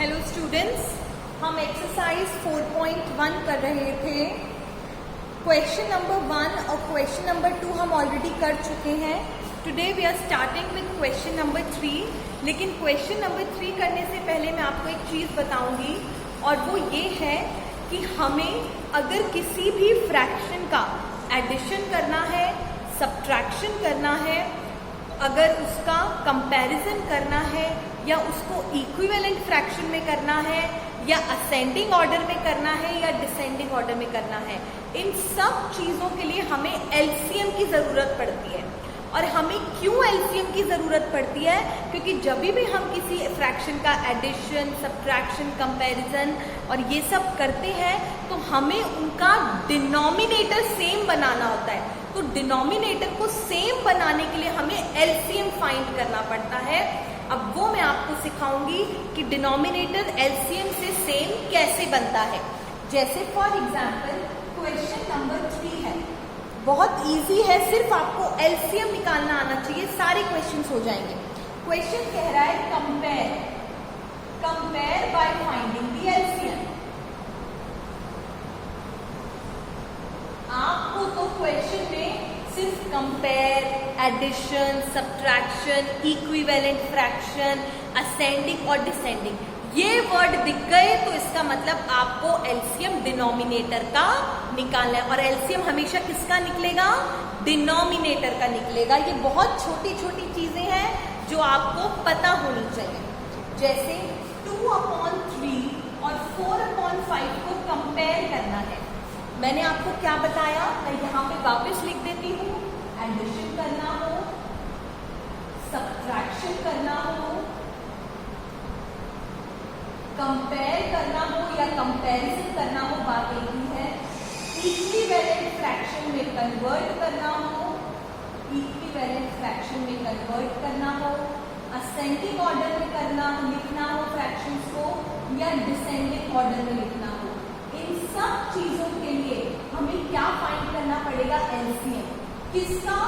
Hello students, हम exercise 4.1 कर रहे थे। क्वेश्चन नंबर 1 और क्वेश्चन नंबर 2 हम ऑलरेडी कर चुके हैं। Today we are starting with question number 3। लेकिन क्वेश्चन नंबर 3 करने से पहले मैं आपको एक चीज़ बताऊंगी, और वो ये है कि हमें अगर किसी भी फ्रैक्शन का एडिशन करना है, सब्ट्रैक्शन करना है, अगर उसका कंपैरिजन करना है, या उसको इक्विवेलेंट फ्रैक्शन में करना है, या असेंडिंग ऑर्डर में करना है, या डिसेंडिंग ऑर्डर में करना है, इन सब चीज़ों के लिए हमें एलसीएम की ज़रूरत पड़ती है। और हमें क्यों एलसीएम की ज़रूरत पड़ती है? क्योंकि जब भी हम किसी फ्रैक्शन का एडिशन, सब्ट्रैक्शन, कंपैरिजन और ये सब करते हैं तो हमें उनका डिनोमिनेटर सेम बनाना होता है। तो डिनोमिनेटर को सेम बनाने के लिए हमें एलसीएम फाइंड करना पड़ता है। अब वो मैं आपको सिखाऊंगी कि डिनोमिनेटर एलसीएम से सेम कैसे बनता है। जैसे फॉर एग्जाम्पल क्वेश्चन नंबर 3 है, बहुत इजी है, सिर्फ आपको एलसीएम निकालना आना चाहिए, सारे क्वेश्चंस हो जाएंगे। क्वेश्चन कह रहा है compare by finding the LCM. आपको तो क्वेश्चन में सिर्फ compare, addition, subtraction, equivalent fraction, ascending और डिसेंडिंग ये वर्ड दिख गए तो इसका मतलब आपको एलसीएम डिनोमिनेटर का निकालना है। और एलसीएम हमेशा किसका निकलेगा? डिनोमिनेटर का निकलेगा। ये बहुत छोटी छोटी चीजें हैं जो आपको पता होनी चाहिए। जैसे 2/3 और 4/5 को कंपेयर करना है। मैंने आपको क्या बताया, मैं यहाँ पे वापस लिख देती हूँ। एडिशन करना हो, सब्ट्रैक्शन करना हो, कंपेयर करना हो या कंपैरिजन करना हो, बात एक ही है। इक्विवेलेंट फ्रैक्शन में कन्वर्ट करना हो, इक्विवेलेंट फ्रैक्शन में कन्वर्ट करना हो, असेंडिंग ऑर्डर में करना लिखना हो फ्रैक्शंस को, या डिसेंडिंग ऑर्डर में लिखना हो। इन सब चीजों के लिए हमें क्या फाइंड करना पड़ेगा? एलसीएम। किसका?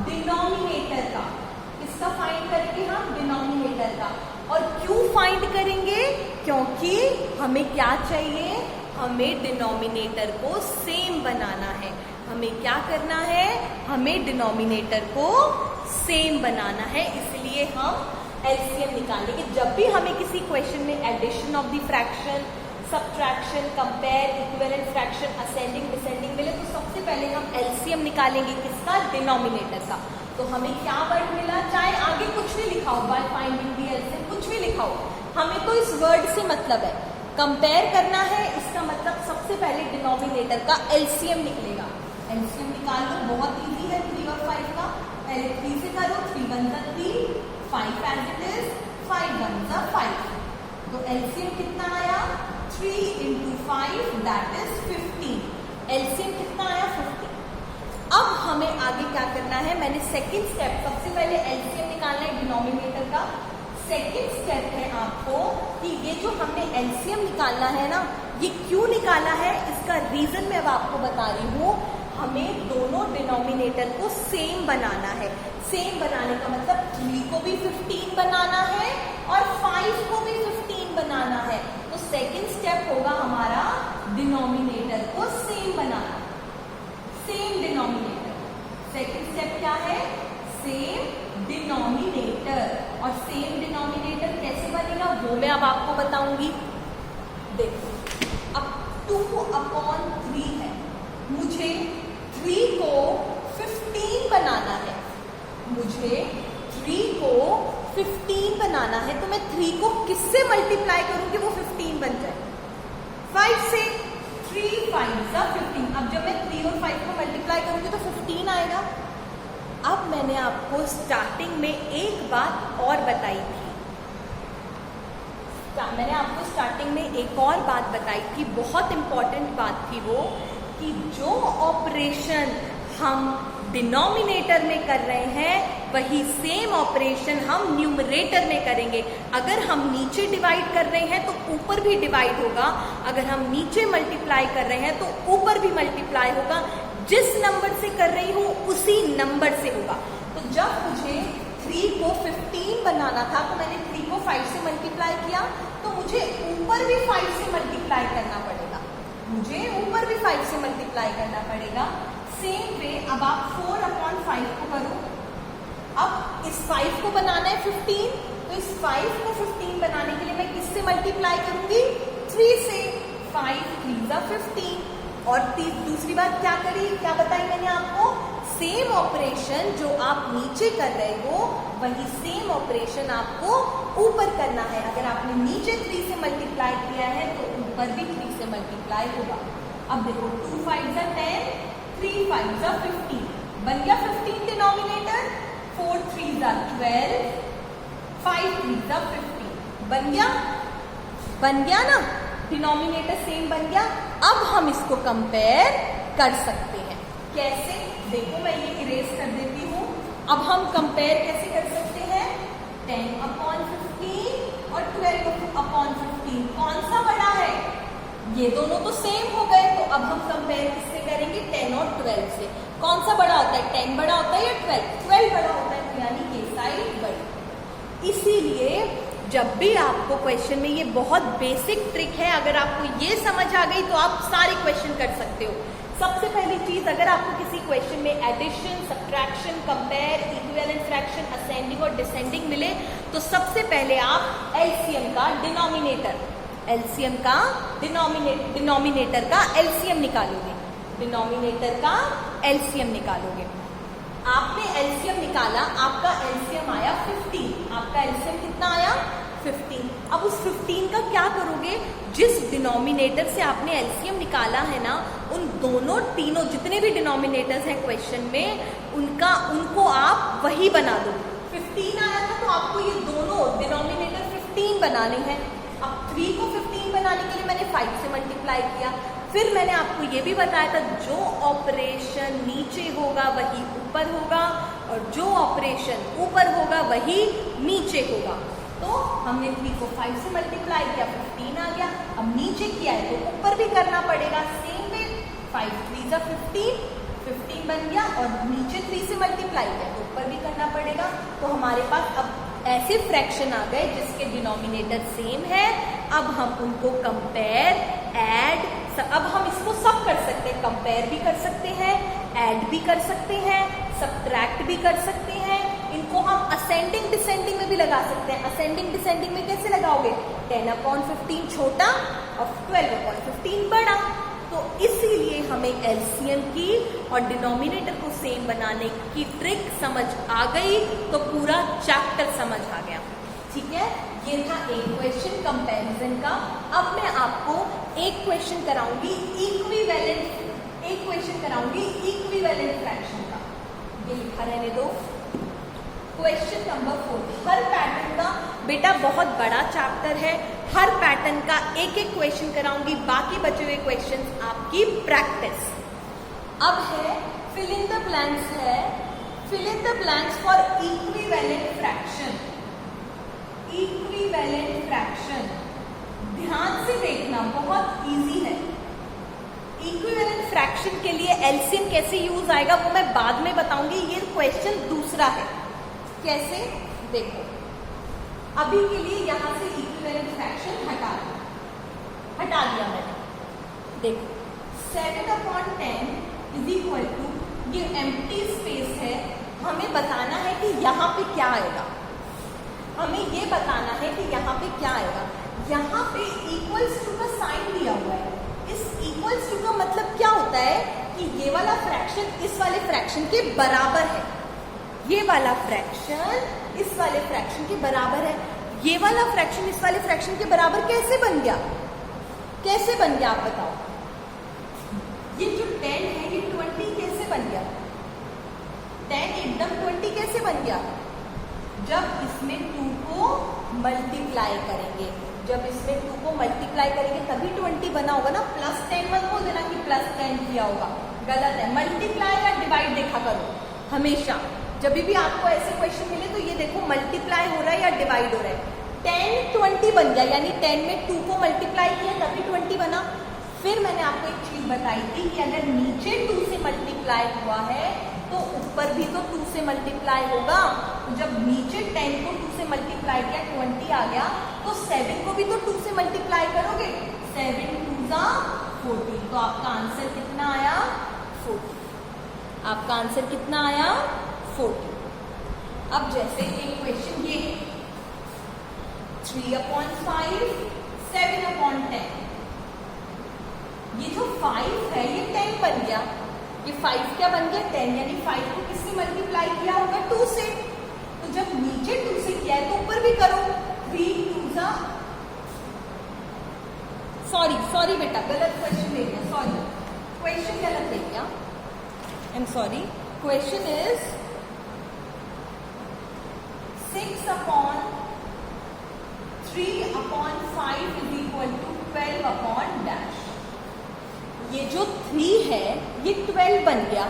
डिनोमिनेटर का। किसका फाइंड करेंगे हम? डिनोमिनेटर का। और क्यों फाइंड करेंगे? क्योंकि हमें क्या चाहिए? हमें डिनोमिनेटर को सेम बनाना है। हमें क्या करना है? हमें डिनोमिनेटर को सेम बनाना है। इसलिए हम एलसीएम निकालेंगे। जब भी हमें किसी क्वेश्चन में addition of the fraction, subtraction, compare, equivalent fraction, ascending, descending मिले तो सबसे पहले हम एलसीएम निकालेंगे। किसका? डिनोमिनेटर का। तो हमें क्या वर्ड मिला? चाहे आगे कुछ भी लिखा हो, बाय फाइंडिंग द एलसीएम कुछ भी लिखा हो, हमें तो इस वर्ड से मतलब है। कंपेयर करना है, इसका मतलब सबसे पहले डिनोमिनेटर का एलसीएम निकलेगा। एलसीएम निकाल लो, बहुत इजी है। 3 और 5 का पहले 3 से करो। 3 1 3, 5 एज इट इज, 5 1 5। तो एलसीएम कितना आया? 3 × 5 दैट इज 15। एलसीएम कितना आया? 15। अब हमें आगे क्या करना है? मैंने सेकंड स्टेप, सबसे पहले एलसीएम निकालना है डिनोमिनेटर का। सेकंड स्टेप है आपको कि ये जो हमने एलसीएम निकालना है ना, ये क्यों निकाला है, इसका रीजन मैं अब आपको बता रही हूँ। हमें दोनों डिनोमिनेटर को सेम बनाना है। सेम बनाने का मतलब 3 को भी 15 बनाना है और 5 को भी 15 बनाना है। तो सेकंड स्टेप होगा हमारा डिनोमिनेटर को सेम बनाना। Same denominator. सेकंड स्टेप क्या है? Same denominator. और सेम डिनोमिनेटर कैसे बनेगा वो मैं अब आपको बताऊंगी। देखो, अब 2/3 है, मुझे 3 को 15 बनाना है। मुझे 3 को 15 बनाना है, तो मैं 3 को किससे मल्टीप्लाई करूंगी वो 15 बन जाए? 5 से। 3 5 15। अब जब मैं 3 और 5 को मल्टीप्लाई करूंगी तो 15 आएगा। अब मैंने आपको स्टार्टिंग में एक बात और बताई थी। मैंने आपको स्टार्टिंग में एक और बात बताई थी, बहुत इंपॉर्टेंट बात थी वो, कि जो ऑपरेशन हम डिनोमिनेटर में कर रहे हैं वही सेम ऑपरेशन हम न्यूमरेटर में करेंगे। अगर हम नीचे डिवाइड कर रहे हैं तो ऊपर भी डिवाइड होगा, अगर हम नीचे मल्टीप्लाई कर रहे हैं तो ऊपर भी मल्टीप्लाई होगा। जिस नंबर से कर रही हूँ उसी नंबर से होगा। तो जब मुझे 3 को 15 बनाना था तो मैंने 3 को 5 से मल्टीप्लाई किया, तो मुझे ऊपर भी 5 से मल्टीप्लाई करना पड़ेगा, मुझे ऊपर भी 5 से मल्टीप्लाई करना पड़ेगा। सेम वे अब आप 4/5 को करो। अब इस 5 को बनाना है 15, तो इस 5 को 15 बनाने के लिए मैं किससे मल्टीप्लाई करूंगी? 3 से। 5 3 15। और दूसरी बात क्या करी, क्या बताई मैंने आपको? सेम ऑपरेशन जो आप नीचे कर रहे हो वही सेम ऑपरेशन आपको ऊपर करना है। अगर आपने नीचे 3 से मल्टीप्लाई किया है तो ऊपर भी 3 से मल्टीप्लाई होगा। अब देखो 2 5 10, 3 5 15, बन गया 15 डिनोमिनेटर। 4 3 12, 5 3 15, बन गया ना, डिनोमिनेटर सेम बन गया। अब हम इसको कंपेयर कर सकते हैं। कैसे? देखो मैं ये इरेज कर देती हूँ। अब हम कंपेयर कैसे कर सकते हैं? 10/15 और 12/15 कौन सा बड़ा है? ये दोनों तो सेम हो गए, तो अब हम कंपेयर किससे करेंगे? 10 और 12 से। कौन सा बड़ा होता है? 10 बड़ा होता है या 12? 12 बड़ा होता है, यानी ये साइड बड़ी। इसीलिए जब भी आपको क्वेश्चन में, ये बहुत बेसिक ट्रिक है, अगर आपको ये समझ आ गई तो आप सारे क्वेश्चन कर सकते हो। सबसे पहली चीज, अगर आपको किसी क्वेश्चन में addition, subtraction, compare, equivalent fraction, ascending और डिसेंडिंग मिले तो सबसे पहले आप एलसीएम का डिनोमिनेटर का एलसीएम निकालोगे। डिनोमिनेटर का एलसीएम निकालोगे। आपने एलसीएम निकाला, आपका एलसीएम आया 15। आपका एलसीएम कितना आया? 15। अब उस 15 का क्या करोगे? जिस डिनोमिनेटर से आपने एलसीएम निकाला है ना, उन दोनों तीनों जितने भी डिनोमिनेटर्स हैं क्वेश्चन में, उनको आप वही बना दो। 15 आया था तो आपको ये दोनों डिनोमिनेटर 15 बनाने हैं। अब 3 को 15 बनाने के लिए मैंने 5 से मल्टीप्लाई किया। फिर मैंने आपको ये भी बताया था जो ऑपरेशन नीचे होगा वही ऊपर होगा, और जो ऑपरेशन ऊपर होगा वही नीचे होगा। तो हमने 3 को 5 से मल्टीप्लाई किया, 15 आ गया। अब नीचे किया है तो ऊपर भी करना पड़ेगा। सेम वे 5 3 15 बन गया, और नीचे 3 से मल्टीप्लाई किया तो ऊपर भी करना पड़ेगा। तो हमारे पास अब ऐसे फ्रैक्शन आ गए जिसके डिनोमिनेटर सेम है। अब हम उनको कंपेयर, ऐड, अब हम इसको सब कर सकते हैं। कंपेयर भी कर सकते हैं, ऐड भी कर सकते हैं, सब्ट्रैक्ट भी कर सकते हैं। इनको हम असेंडिंग डिसेंडिंग में भी लगा सकते हैं। असेंडिंग डिसेंडिंग में कैसे लगाओगे? 10/15 छोटा और 12/15 बड़ा। तो इसीलिए हमें एलसीएम की और डिनोमिनेटर को सेम बनाने की ट्रिक समझ आ गई तो पूरा चैप्टर समझ आ गया। ठीक है, ये था एक क्वेश्चन कंपैरिजन का। अब मैं आपको एक क्वेश्चन कराऊंगी इक्विवेलेंट फ्रैक्शन का। ये लिखा रहने दो। Question number 4। हर पैटर्न का बेटा बहुत बड़ा चैप्टर है, हर पैटर्न का एक एक क्वेश्चन कराऊंगी, बाकी बचे हुए क्वेश्चंस आपकी प्रैक्टिस। अब है fill in the blanks for equivalent fraction. ध्यान से देखना, बहुत इजी है। इक्विवेलेंट फ्रैक्शन के लिए एलसीएम कैसे यूज आएगा वो मैं बाद में बताऊंगी। ये क्वेश्चन दूसरा है। कैसे? देखो, अभी के लिए यहां से इक्विवेलेंट फ्रैक्शन हटा दिया मैंने। देखो 7/10 इज इक्वल टू, ये एम्प्टी स्पेस है, हमें बताना है कि यहाँ पे क्या आएगा। यहाँ पे इक्वल्स टू का साइन दिया हुआ है। इस इक्वल्स टू का मतलब क्या होता है कि ये वाला फ्रैक्शन इस वाले फ्रैक्शन के बराबर है। ये वाला फ्रैक्शन इस वाले फ्रैक्शन के बराबर है। ये वाला फ्रैक्शन इस वाले फ्रैक्शन के बराबर कैसे बन गया? आप बताओ। ये जो 10 है ये 20 कैसे बन गया? 10 एकदम 20 कैसे बन गया? जब इसमें 2 को मल्टीप्लाई करेंगे, तभी 20 बना होगा ना। +10 मत बोल देना कि +10 किया होगा, गलत है। मल्टीप्लाई या डिवाइड देखा करो हमेशा। जब भी आपको ऐसे क्वेश्चन मिले तो ये देखो मल्टीप्लाई हो रहा है या डिवाइड हो रहा है। 10 20 बन गया, यानी 10 में 2 को मल्टीप्लाई किया तभी 20 बना। फिर मैंने आपको एक चीज बताई थी कि अगर नीचे 2 से मल्टीप्लाई हुआ है तो ऊपर भी तो 2 से मल्टीप्लाई होगा। तो जब नीचे 10 को 2 से मल्टीप्लाई किया 20 आ गया, तो 7 को भी तो 2 से मल्टीप्लाई करो। जा 14, तो आपका आंसर कितना आया 14। आपका आंसर कितना आया 14। अब जैसे एक क्वेश्चन ये 3/5 7/10, ये जो 5 है ये 10 बन गया, ये 5 क्या बन गया 10, यानी 5 को किससे मल्टीप्लाई किया होगा 2 से। तो जब नीचे 2 से किया है तो ऊपर भी करो, 3 2 जा, सॉरी बेटा गलत क्वेश्चन ले गया, सॉरी क्वेश्चन गलत ले गया, I am sorry. Question is 6/3/5 is equal to 12/। ये जो 3 है ये 12 बन गया,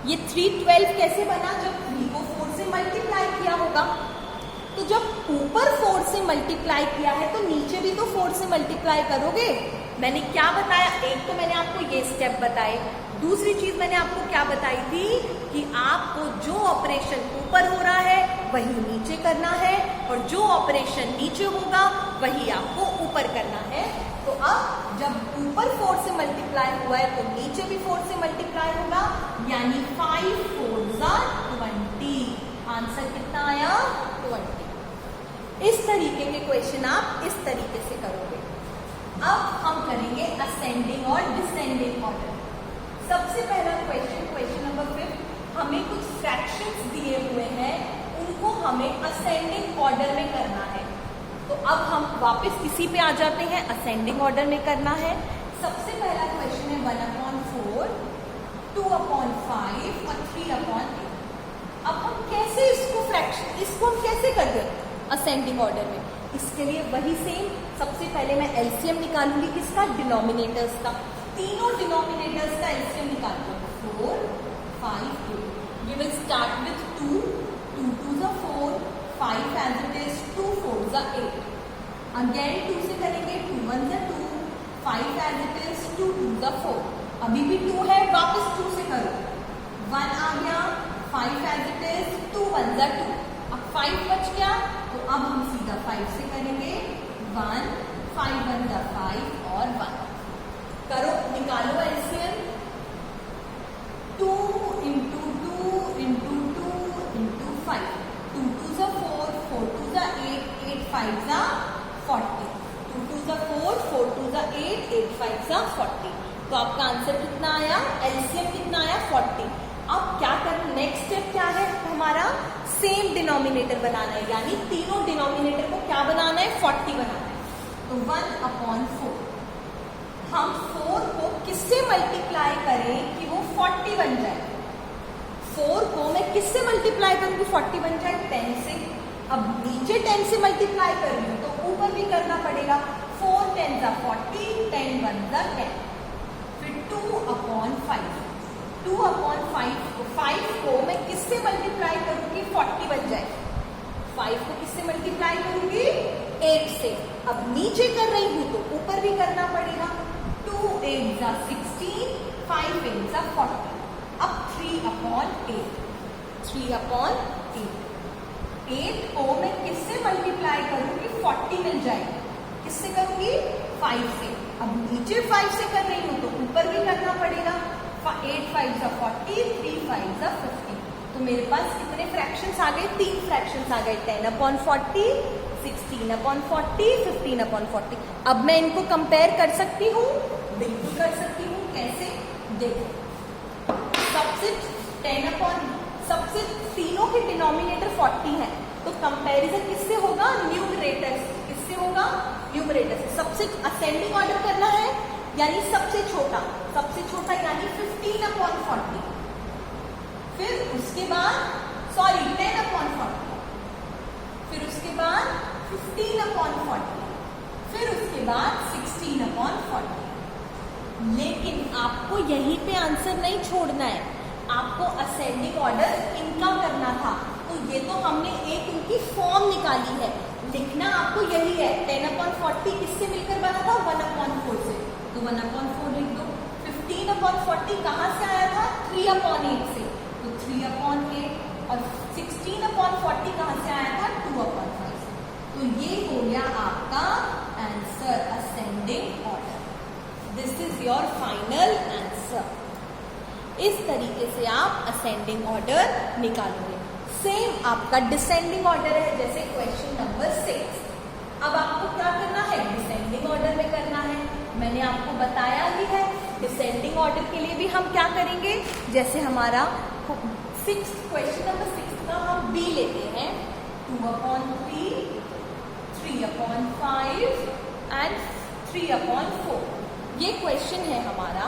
ये 3 12 कैसे बना, जब 3 को 4 से मल्टीप्लाई किया होगा। तो जब ऊपर 4 से मल्टीप्लाई किया है तो नीचे भी तो 4 से मल्टीप्लाई करोगे। मैंने क्या बताया, एक तो मैंने आपको ये स्टेप बताए, दूसरी चीज मैंने आपको क्या बताई थी कि आपको जो ऑपरेशन ऊपर हो रहा है वही नीचे करना है और जो ऑपरेशन नीचे होगा वही आपको ऊपर करना है। तो अब जब ऊपर 4 से मल्टीप्लाई हुआ है तो नीचे भी 4 से मल्टीप्लाई होगा, यानी 5 4 20। आंसर कितना आया 20। इस तरीके के क्वेश्चन आप इस तरीके से करोगे। अब हम करेंगे असेंडिंग और डिसेंडिंग ऑर्डर। सबसे पहला क्वेश्चन नंबर 5, हमें कुछ फ्रैक्शंस दिए हुए हैं, उनको हमें असेंडिंग ऑर्डर में करना है। तो अब हम वापस इसी पे आ जाते हैं, असेंडिंग ऑर्डर में करना है। सबसे पहला क्वेश्चन है 1/4, 2/5 और 3/8। अब हम कैसे इसको हम कैसे कर दें असेंडिंग ऑर्डर में, इसके लिए वही सेम, सबसे पहले मैं एलसीएम निकालूंगी किसका, डिनोमिनेटर्स का। तीनों डिनोमिनेटर्स का एलसीएम निकालूंगा, 4 5 8। We will start with 2 2 2 4, 5 as it is, 2 4 8। Again 2 से करेंगे, 2 1 2, 5 एज इट इज, 2 2 4। अभी भी 2 है, वापस 2 से करो, 1 आ गया, 5 एज इट इज, 2 1 2। अब 5 बच गया, तो अब हम सीधा 5 से करेंगे, 1 5 1 5 और 1। करो, निकालो एलसीएम, 2 into 2 into 2 into 5, 2 2 4, 4 2 8, 8 5 40, 2 2 4, 4 2 8, 8 5 40। तो आपका आंसर कितना आया, एलसीएम कितना आया 40। अब क्या करना, नेक्स्ट स्टेप क्या है हमारा, सेम डिनोमिनेटर बनाना है, यानी तीनों डिनोमिनेटर को क्या बनाना है 40 बनाना है। तो 1/4, हम 4 को किससे मल्टीप्लाई करें कि वो 40 बन जाए। 4 को मैं किससे मल्टीप्लाई करूंगी 40 बन जाए, 10 से। अब नीचे 10 से मल्टीप्लाई कर रही हूं तो ऊपर भी करना पड़ेगा, 4 10 40, 10 1 10। फिर 2/5, 2/5 को 5 को मैं किससे मल्टीप्लाई करूंगी 40 बन जाए। 5 को किससे मल्टीप्लाई करूंगी 8 से। अब नीचे कर रही हूं तो ऊपर भी करना पड़ेगा, 2 8 16, 5 8 40। अब 3/8, 3/8, 8 को मैं किससे मल्टीप्लाई करूंगी 40 मिल जाएगी, किससे करूंगी 5 से। अब नीचे 5 से कर रही हूं तो ऊपर भी करना पड़ेगा, 8 5 40, 3 5 50। तो मेरे पास कितने फ्रैक्शंस आ गए, 3 फ्रैक्शंस आ गए, 10/40, 16/40, 15/40। अब मैं इनको कंपेयर कर सकती हूँ, बिल्कुल कर सकती हूँ। कैसे, देखो, सबसे तीनों के डिनोमिनेटर 40 है, तो कंपैरिजन किससे होगा, न्यूमरेटर, किससे होगा न्यूमरेटर से। सबसे असेंडिंग ऑर्डर करना है, यानी सबसे छोटा यानी 15/40। फिर उसके बाद 10/40, फिर उसके बाद 15/40, फिर उसके बाद 16/40। लेकिन आपको यहीं पे आंसर नहीं छोड़ना है, आपको असेंडिंग ऑर्डर इनका करना था। तो ये तो हमने एक इनकी फॉर्म निकाली है, लिखना आपको यही है। 10/40 किससे मिलकर बना था, 1/4 से, तो 1/4 लिख दो। 15/40 कहाँ से आया था, 3/8 से, तो 3/8। और 16/40 कहाँ से आया था, 2/5 से। तो ये हो गया आपका answer, ascending order. This is your final answer. इस तरीके से आप असेंडिंग ऑर्डर निकालोगे। सेम आपका डिसेंडिंग ऑर्डर है, जैसे क्वेश्चन नंबर 6। अब आपको क्या करना है, डिसेंडिंग ऑर्डर में करना है। मैंने आपको बताया ही है, डिसेंडिंग ऑर्डर के लिए भी हम क्या करेंगे, जैसे हमारा क्वेश्चन नंबर 6 का हम बी लेते हैं, 2/3, 3/5 एंड 3/4। ये क्वेश्चन है हमारा,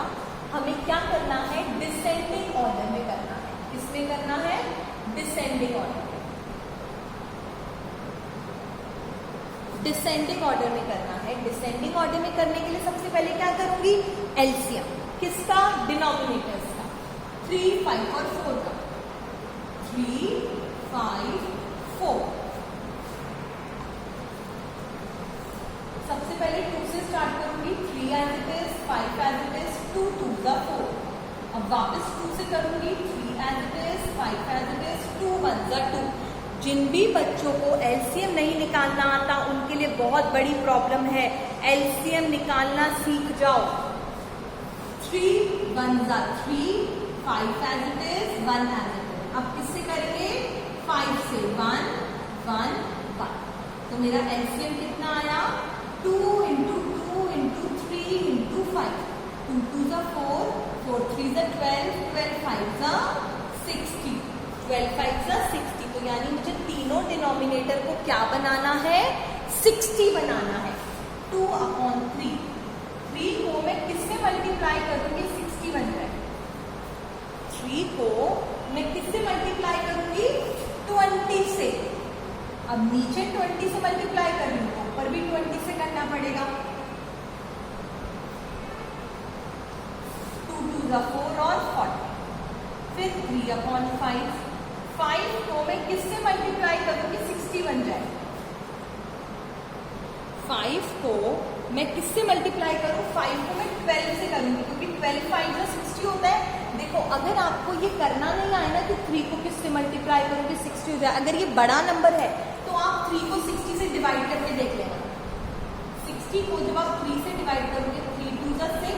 हमें क्या करना है, डिसेंडिंग ऑर्डर में करना है। किसमें करना है, डिसेंडिंग ऑर्डर में। डिसेंडिंग ऑर्डर में करना है। डिसेंडिंग ऑर्डर में करने के लिए सबसे पहले क्या करूंगी, एलसीएम किसका, डिनोमिनेटर्स का, 3, 5 और 4 का। 3, 5, 4। सबसे पहले 2 से स्टार्ट करूंगी, 3 as it is, 5 as it is, 2 2 4। अब वापस 2 से करूंगी, 3 as it is, 5 as it is, 2 1 2। जिन भी बच्चों को एलसीएम नहीं निकालना आता उनके लिए बहुत बड़ी प्रॉब्लम है। एलसीएम निकालना सीख जाओ। 3 1 3, 5 as it is, 1 as it is. अब किससे करेंगे, 5 से 1 1 1। तो मेरा एलसीएम कितना आया, 2 × 2 × 3 × 5। 2 2 4, 4 3 12, 12 5 60, 12 5 60। तो यानी मुझे तीनों डिनोमिनेटर को क्या बनाना है, 60 बनाना है। 2/3, 3 को मैं किससे मल्टीप्लाई करूंगी, 60 बन जाए। 3 को मैं किससे मल्टीप्लाई करूंगी, 20 से। अब नीचे 20 से मल्टीप्लाई कर रही हूँ, ऊपर भी 20 से करना पड़ेगा। 2 2 4 और 40। फिर 3/5, 5 को मैं किससे मल्टीप्लाई करूंगी, 60 बन जाए। 5 को मैं किससे मल्टीप्लाई करूं, 5 को मैं 12 से करूंगी, क्योंकि 12 5 60 होता है। देखो अगर आपको ये करना नहीं आए ना कि 3 को किससे मल्टीप्लाई करोगे 60 हो जाए, अगर ये बड़ा नंबर है तो आप 3 को 60 से डिवाइड करके देख लेना। 60 को जब आप 3 से डिवाइड करोगे, 3 2 6,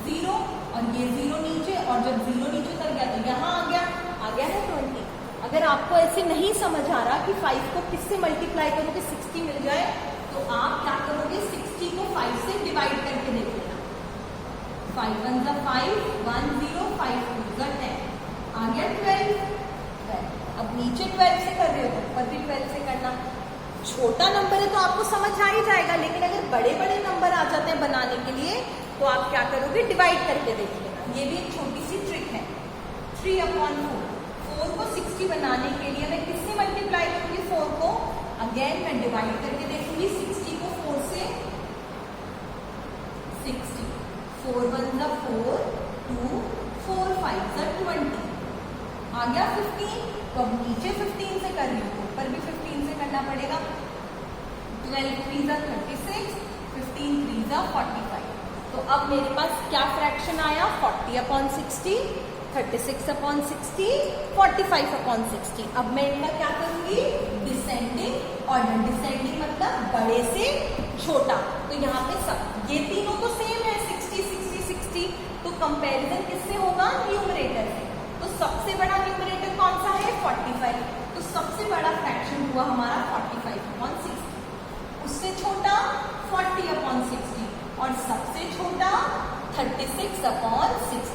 0 और ये 0 नीचे, और जब 0 नीचे उतर गया तो यहाँ आ गया है 20। अगर आपको ऐसे नहीं समझ आ रहा कि 5 को किससे मल्टीप्लाई करोगे 60 मिल जाए, तो आप क्या करोगे, 60 को 5 से डिवाइड करके देख लेना। 5 1 5, 1 0, 5 2 10, आ गया 12। अब नीचे 12 से कर रहे हो, ऊपर भी 12 से करना। छोटा नंबर है तो आपको समझ आ ही जाएगा, लेकिन अगर बड़े बड़े नंबर आ जाते हैं बनाने के लिए तो आप क्या करोगे, डिवाइड करके देख लेना। ये भी एक छोटी सी ट्रिक है। 3/4, 4 को 60 बनाने के लिए मैं किससे मल्टीप्लाई करूंगी, 4 को अगेन मैं डिवाइड करके देखूंगी। 60 को 4 से, 60, 4 1 4, 2 4 5 20, आ गया 15। तो अब नीचे 15 से कर रही हूँ, ऊपर भी 15 से करना पड़ेगा। 12 3 36, 15 3 45। तो अब मेरे पास क्या फ्रैक्शन आया, 40/60, 36/60, 45/60। अब मैं इनका क्या करूंगी, डिसेंडिंग ऑर्डर। डिसेंडिंग मतलब बड़े से छोटा। तो यहाँ पे सब ये तीनों तो सेम है, 60 60 60। तो कंपैरिजन किससे होगा, न्यूमरेटर से। तो सबसे बड़ा न्यूमरेटर कौन सा है, 45। तो सबसे बड़ा फ्रैक्शन हुआ हमारा 45/60। उससे छोटा 40/60 और सबसे छोटा 36/60।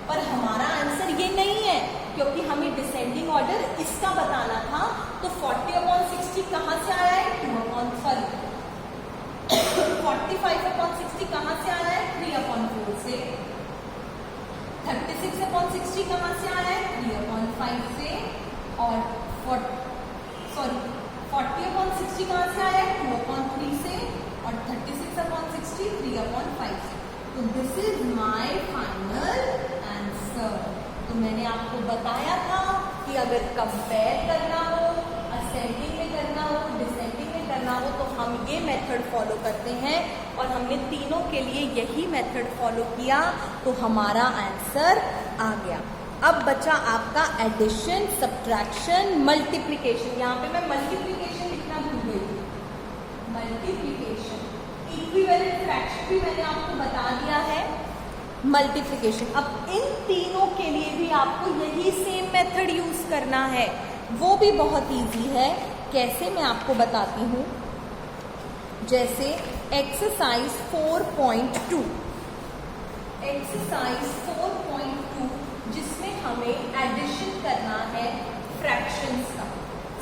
पर हमारा आंसर ये नहीं है, क्योंकि हमें डिसेंडिंग ऑर्डर इसका बताना था। तो 40/60 कहाँ से आया है, 45/60 कहाँ से आया है, 3/4 से। 36/60 कहाँ से आया है, 3/5 से। और 40/60 कहाँ से आया है, 2/3 से। और 36/60 3/5 से। तो this is my final answer. तो मैंने आपको बताया था कि अगर कंपेयर करना हो, असेंडिंग में करना हो, डिसेंडिंग में करना हो, तो हम ये मेथड फॉलो करते हैं। और हमने तीनों के लिए यही मेथड फॉलो किया, तो हमारा आंसर आ गया। अब बचा आपका एडिशन, सब्ट्रैक्शन, मल्टीप्लिकेशन। यहाँ पे मैं मल्टीप्लिकेशन लिखना भूल गई थी। Multiplication, equivalent fraction. फ्रैक्शन भी मैंने आपको बता दिया है, मल्टीप्लिकेशन। अब इन तीनों के लिए भी आपको यही सेम मेथड यूज करना है, वो भी बहुत इजी है। कैसे, मैं आपको बताती हूँ। जैसे एक्सरसाइज 4.2, एक्सरसाइज 4.2 जिसमें हमें एडिशन करना है फ्रैक्शंस का।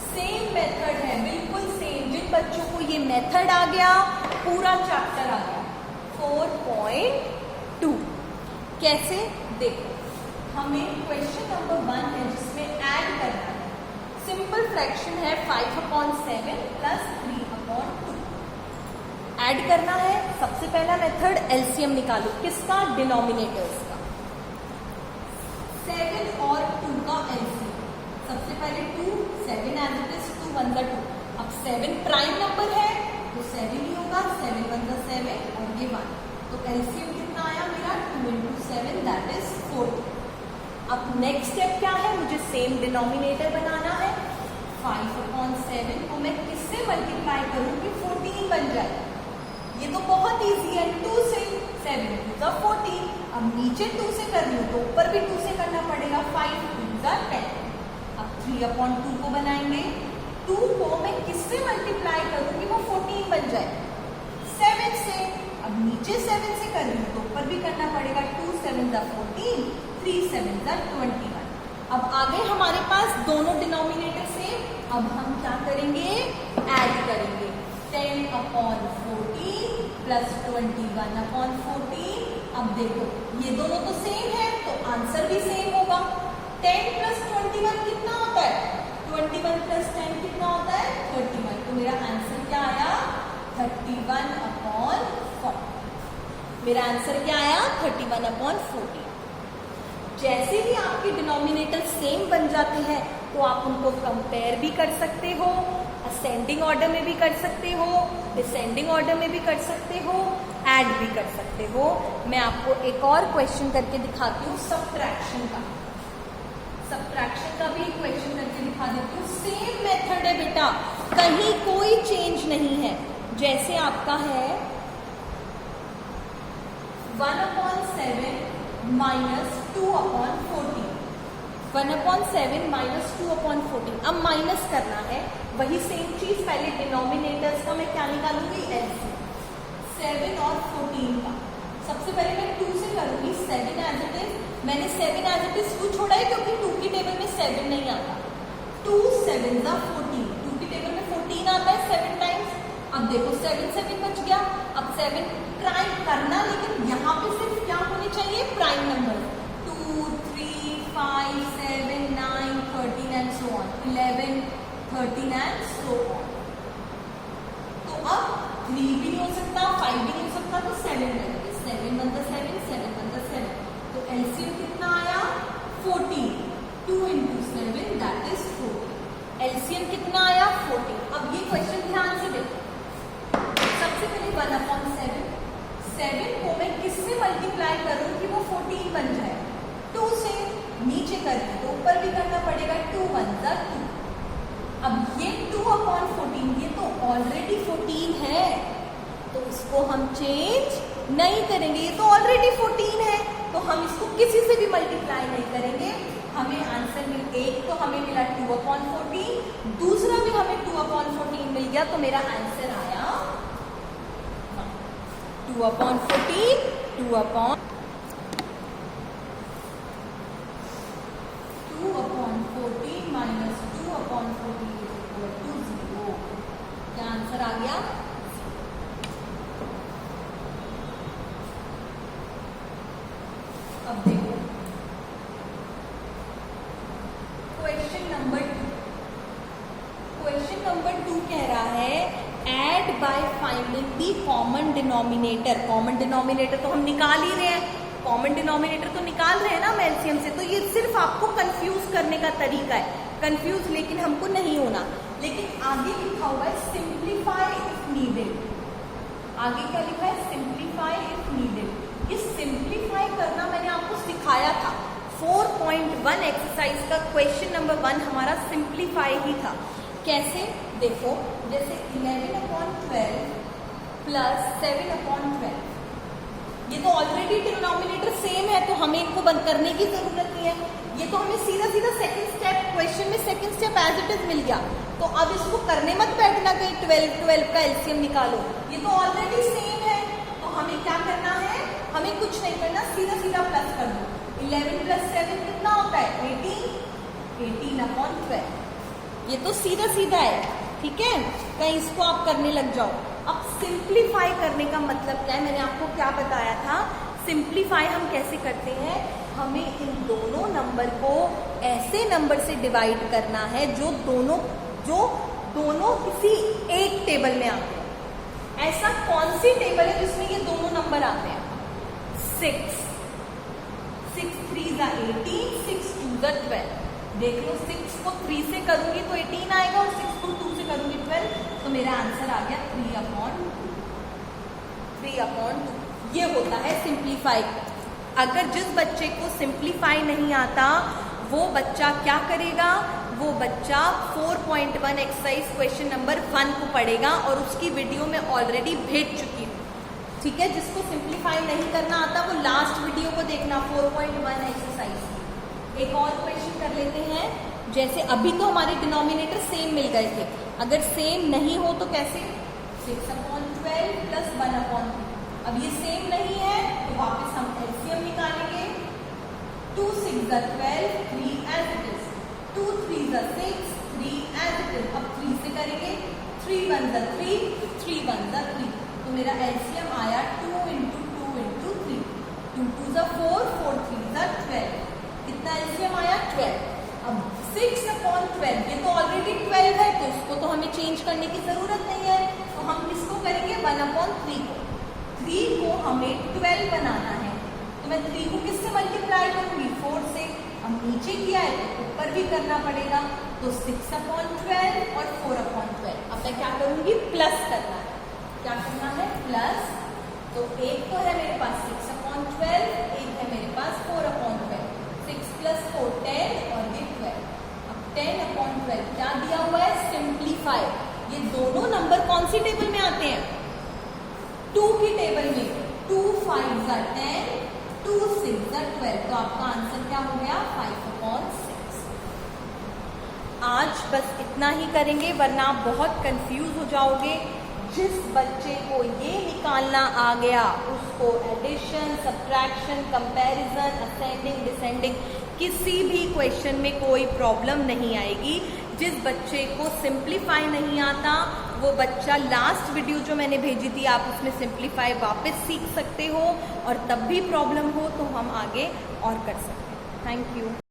सेम मेथड है, बिल्कुल सेम। जिन बच्चों को ये मेथड आ गया, पूरा चैप्टर आ गया। 4.2 कैसे, देखो, हमें क्वेश्चन नंबर 1 है जिसमें ऐड करना है। सिंपल फ्रैक्शन है 5/7 प्लस 3/2। ऐड करना है। सबसे पहला मेथड एलसीएम निकालो, किसका, डिनोमिनेटर्स का। 7 और 2 का एलसीएम, सबसे पहले 2, 7 एज इट इज, 2 1 2। अब 7 प्राइम नंबर है तो 7 ही होगा, 7 1 7 और ये 1, तो एलसीएम कितना आया मेरा, 2 × 7 दैट इज 40। अब नेक्स्ट स्टेप क्या है, मुझे सेम डिनोमिनेटर बनाना है। 5/7 को मैं किससे मल्टीप्लाई करूं कि 14 बन जाए। ये तो बहुत इजी है, 2 से। 7 2 14। अब नीचे 2 से कर लूं तो ऊपर भी 2 से करना पड़ेगा। 5 2 10। अब 3/2 को बनाएंगे। 2 को मैं किससे मल्टीप्लाई करूं कि वो 14 बन जाए, 7 से। अब नीचे 7 से कर लूं तो ऊपर भी करना पड़ेगा। 2 7 14, 3 7 21। अब आगे हमारे पास दोनों डिनोमिनेटर सेम। अब हम क्या करेंगे, ऐड करेंगे। 10/14 प्लस 21/14। अब देखो ये दोनों तो सेम है तो आंसर भी सेम होगा। 10 प्लस 21 कितना होता है, 21 प्लस 10 कितना होता है, 31। तो मेरा आंसर क्या आया, 31/40। मेरा आंसर क्या आया, 31/40। जैसे ही आपके डिनोमिनेटर सेम बन जाते हैं तो आप उनको कंपेयर भी कर सकते हो, असेंडिंग ऑर्डर में भी कर सकते हो, डिसेंडिंग ऑर्डर में भी कर सकते हो, ऐड भी कर सकते हो। मैं आपको एक और क्वेश्चन करके दिखाती हूँ सब्ट्रैक्शन का। सब्ट्रैक्शन का भी क्वेश्चन करके दिखा देती हूँ। सेम मेथड है बेटा, कहीं कोई चेंज नहीं है। जैसे आपका है 1/7 माइनस 2/14, 1/7 माइनस 2/14। अब माइनस करना है, वही सेम चीज। पहले डिनोमिनेटर्स का मैं क्या निकालूंगी, एलसीएम। 7 और 14 का सबसे पहले मैं 2 से करूंगी। 7 एज इट इज, मैंने 7 एज इट इज 2 छोड़ा है क्योंकि 2 की टेबल में 7 नहीं आता। 2 7 14, 2 की टेबल में 14 आता है 7 टाइम्स। अब देखो 7 बच गया। अब 7 प्राइम करना, लेकिन यहाँ पे सिर्फ क्या होने चाहिए, prime number. 2 3 5 7 9 13 and so on, 11 13 and so on. तो अब 3 भी नहीं हो सकता, 5 भी नहीं हो सकता, तो 7 रहेंगे। 7 1 7, 7 1 7। तो एलसीएम कितना आया, 14। 2 × 7 दैट इज 14। एलसीएम कितना आया, 14। अब ये क्वेश्चन ध्यान से देखो। सबसे पहले 1/7, 7 को मैं किससे मल्टीप्लाई करूं कि वो 14 बन जाए, 2 से। नीचे करके तो ऊपर भी करना पड़ेगा। 2 1 2। अब ये 2/14, ये तो ऑलरेडी 14 है, तो इसको हम चेंज नहीं करेंगे। ये तो ऑलरेडी 14 है, तो हम इसको किसी से भी मल्टीप्लाई नहीं करेंगे। हमें आंसर एक तो हमें मिला 2/14, दूसरा भी हमें 2/14 मिल गया, तो मेरा आंसर आया 2/14, 2/14 माइनस 2/14 = 0। क्या आंसर आ गया? अब देखो क्वेश्चन नंबर 2। क्वेश्चन नंबर 2 कह रहा है add by finding the common denominator. Common denominator तो हम निकाल ही रहे हैं, कॉमन डिनोमिनेटर तो निकाल रहे हैं ना हम एलसीएम से। तो ये सिर्फ आपको कंफ्यूज करने का तरीका है, कंफ्यूज लेकिन हमको नहीं होना। लेकिन आगे लिखा हुआ है सिंप्लीफाई इफ नीडेड। आगे क्या लिखा है, सिंप्लीफाई इफ नीडेड। इस सिंप्लीफाई करना मैंने आपको सिखाया था। 4.1 एक्सरसाइज का क्वेश्चन नंबर 1 हमारा सिंप्लीफाई ही था। कैसे, देखो जैसे 11/12 प्लस 7/12, तो ऑलरेडी डिनोमिनेटर सेम है, तो हमें इनको बंद करने की जरूरत नहीं है। ये तो हमें सीधा सीधा सेकंड स्टेप, क्वेश्चन में second step as it is मिल गया। तो अब इसको करने मत बैठना कहीं 12 का एलसीएम निकालो, ये तो ऑलरेडी सेम है। तो हमें क्या करना है, हमें कुछ नहीं करना, सीधा सीधा प्लस कर दो। 11 + 7 कितना होता है 18/12। ये तो सीधा सीधा है, ठीक है। कहीं इसको आप करने लग जाओ। अब सिंप्लीफाई करने का मतलब क्या है, मैंने आपको क्या बताया था, सिंप्लीफाई हम कैसे करते हैं, हमें इन दोनों नंबर को ऐसे नंबर से डिवाइड करना है जो दोनों किसी एक टेबल में आते हैं। ऐसा कौन सी टेबल है जिसमें ये दोनों नंबर आते हैं? 6 3 = 18, 6 2 = 12। देख लो, 6 को 3 से करूंगी तो 18 आएगा और 6 को 2 से करूंगी 12, तो मेरा आंसर आ गया 3/2। ये होता है सिंप्लीफाई। अगर जिस बच्चे को सिंप्लीफाई नहीं आता वो बच्चा क्या करेगा, वो बच्चा 4.1 एक्सरसाइज क्वेश्चन नंबर 1 को पढ़ेगा और उसकी वीडियो में ऑलरेडी भेज चुकी हूँ, ठीक है। जिसको सिंप्लीफाई नहीं करना आता वो लास्ट वीडियो को देखना, 4.1 एक्सरसाइज। एक और क्वेश्चन कर लेते हैं। जैसे अभी तो हमारे डिनोमिनेटर सेम मिल गए थे, अगर सेम नहीं हो तो कैसे, 6/12 + 1/3। अब ये सेम नहीं है तो वापस हम एलसीएम निकालेंगे। 2 6 = 12, 3 as it is, 2 3 = 6, 3 as it is. अब 3 से करेंगे, 3 1 = 3, 3 1 = 3, तो मेरा एलसीएम आया 2 × 2 × 3, 2 2 = 4, 4 3 = 12। कितना एलसीएम आया 12। अब 6/12, ये तो ऑलरेडी 12 है तो इसको तो हमें चेंज करने की जरूरत नहीं है, तो हम किसको करेंगे 1/3 को। 3 को हमें 12 बनाना है, तो मैं 3 को किससे मल्टीप्लाई करूंगी 4 से। अब नीचे किया है तो ऊपर भी करना पड़ेगा, तो 6/12 और 4/12। अब मैं क्या करूंगी, प्लस करना है। क्या करना है, प्लस। तो एक तो है मेरे पास 6/12, एक है मेरे पास 4/12। 6 + 4 10 और ये 12। अब 10/12 क्या दिया हुआ है, सिंप्लीफाई। ये दोनों नंबर कौन सी टेबल में आते हैं, 2 की टेबल में। 2 5 = 10, 2 6 = 12, तो आपका आंसर क्या हो गया 5/6। आज बस इतना ही करेंगे, वरना आप बहुत कंफ्यूज हो जाओगे। जिस बच्चे को ये निकालना आ गया उसको addition, subtraction, comparison, ascending, descending किसी भी क्वेश्चन में कोई प्रॉब्लम नहीं आएगी। जिस बच्चे को सिंप्लीफाई नहीं आता वो बच्चा लास्ट वीडियो जो मैंने भेजी थी आप उसमें सिंप्लीफाई वापस सीख सकते हो, और तब भी प्रॉब्लम हो तो हम आगे और कर सकते हैं। Thank you.